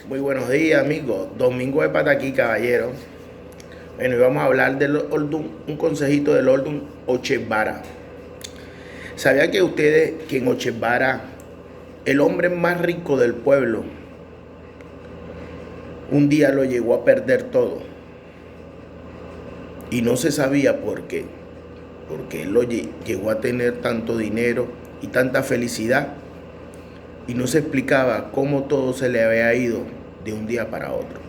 Muy buenos días, amigos. Domingo de Pataquí, caballero. Bueno, y vamos a hablar del un consejito del Oldun Ochevara. ¿Sabían que ustedes que en Ochevara, el hombre más rico del pueblo, un día lo llegó a perder todo? Y no se sabía por qué. Porque él llegó a tener tanto dinero y tanta felicidad. Y no se explicaba cómo todo se le había ido de un día para otro.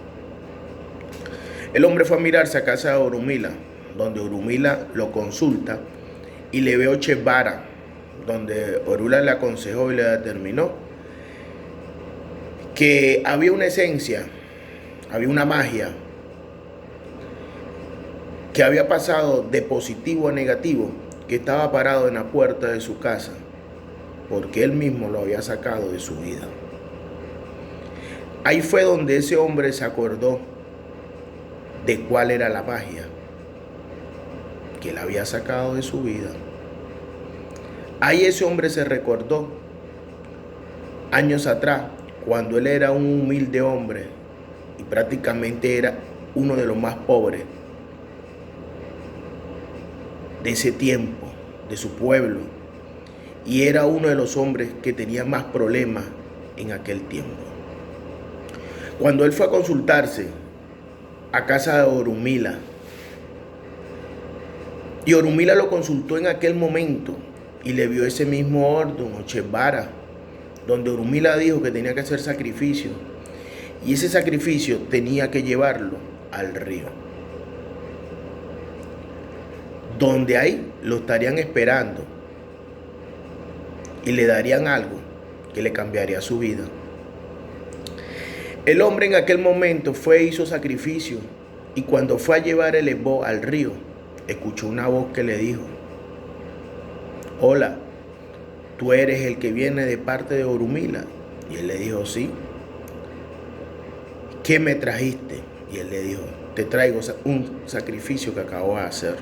El hombre fue a mirarse a casa de Orumila, donde Orumila lo consulta y le ve Ochevara, donde Orula le aconsejó y le determinó que había una esencia, había una magia que había pasado de positivo a negativo, que estaba parado en la puerta de su casa, porque él mismo lo había sacado de su vida. Ahí fue donde ese hombre se acordó de cuál era la magia que él había sacado de su vida. Ahí ese hombre se recordó años atrás, cuando él era un humilde hombre y prácticamente era uno de los más pobres de ese tiempo, de su pueblo, y era uno de los hombres que tenía más problemas en aquel tiempo. Cuando él fue a consultarse a casa de Orumila, y Orumila lo consultó en aquel momento y le vio ese mismo orden, Ochevara, donde Orumila dijo que tenía que hacer sacrificio, y ese sacrificio tenía que llevarlo al río, donde ahí lo estarían esperando y le darían algo que le cambiaría su vida. El hombre en aquel momento fue e hizo sacrificio, y cuando fue a llevar el ebó al río, escuchó una voz que le dijo: hola, ¿tú eres el que viene de parte de Orumila? Y él le dijo: sí. ¿Qué me trajiste? Y él le dijo: te traigo un sacrificio que acabo de hacer.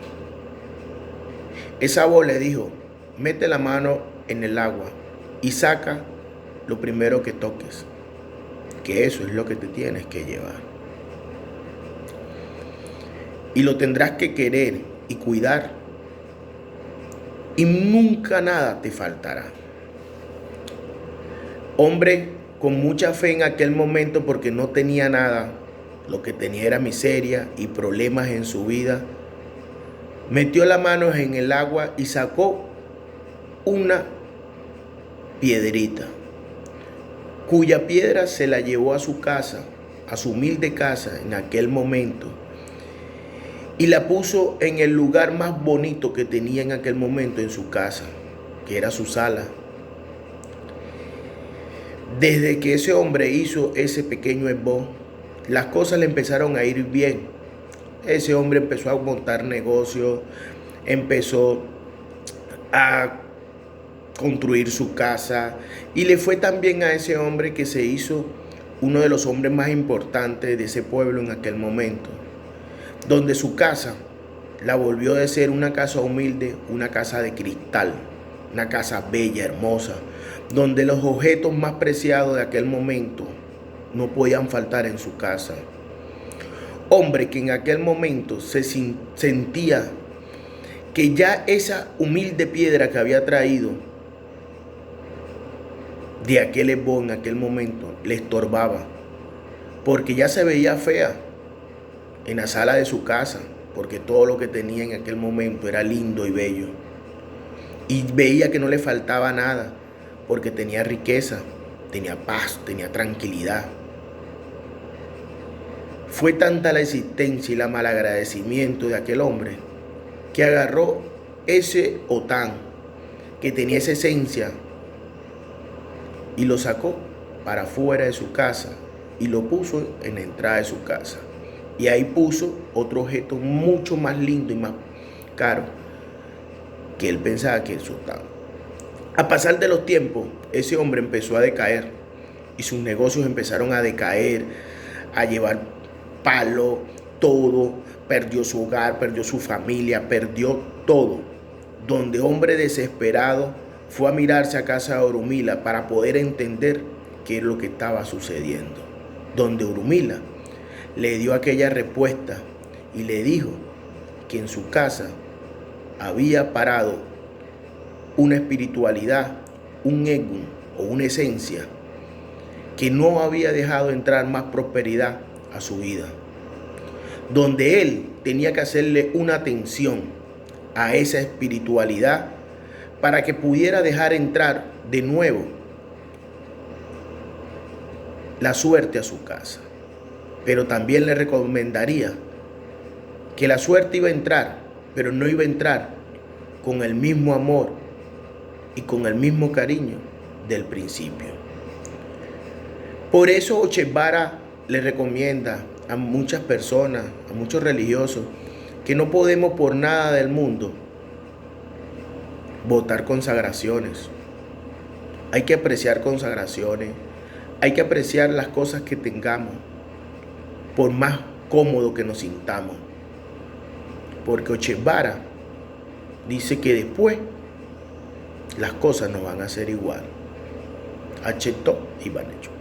Esa voz le dijo: mete la mano en el agua y saca lo primero que toques, que eso es lo que te tienes que llevar. Y lo tendrás que querer y cuidar, y nunca nada te faltará. Hombre con mucha fe en aquel momento, porque no tenía nada, lo que tenía era miseria y problemas en su vida, metió las manos en el agua y sacó una piedrita, cuya piedra se la llevó a su casa, a su humilde casa en aquel momento, y la puso en el lugar más bonito que tenía en aquel momento en su casa, que era su sala. Desde que ese hombre hizo ese pequeño ebó, las cosas le empezaron a ir bien. Ese hombre empezó a montar negocios, empezó a construir su casa, y le fue tan bien a ese hombre que se hizo uno de los hombres más importantes de ese pueblo en aquel momento, donde su casa la volvió de ser una casa humilde, una casa de cristal, una casa bella, hermosa, donde los objetos más preciados de aquel momento no podían faltar en su casa. Hombre que en aquel momento se sentía que ya esa humilde piedra que había traído de aquel ebó en aquel momento le estorbaba, porque ya se veía fea en la sala de su casa, porque todo lo que tenía en aquel momento era lindo y bello, y veía que no le faltaba nada, porque tenía riqueza, tenía paz, tenía tranquilidad. Fue tanta la existencia y la malagradecimiento de aquel hombre que agarró ese otán que tenía esa esencia y lo sacó para fuera de su casa y lo puso en la entrada de su casa. Y ahí puso otro objeto mucho más lindo y más caro que él pensaba que su otán. A pasar de los tiempos, ese hombre empezó a decaer y sus negocios empezaron a decaer, a llevar palo, todo. Perdió su hogar, perdió su familia, perdió todo. Donde hombre desesperado fue a mirarse a casa de Orumila para poder entender qué es lo que estaba sucediendo. donde Urmila le dio aquella respuesta y le dijo que en su casa había parado una espiritualidad, un ego o una esencia que no había dejado entrar más prosperidad a su vida, donde él tenía que hacerle una atención a esa espiritualidad para que pudiera dejar entrar de nuevo la suerte a su casa. Pero también le recomendaría que la suerte iba a entrar, pero no iba a entrar con el mismo amor y con el mismo cariño del principio. Por eso Ochevara le recomienda a muchas personas, a muchos religiosos, que no podemos por nada del mundo votar consagraciones. Hay que apreciar consagraciones, hay que apreciar las cosas que tengamos, por más cómodo que nos sintamos. Porque Ochevara dice que después las cosas no van a ser igual. Acheto y Banecho.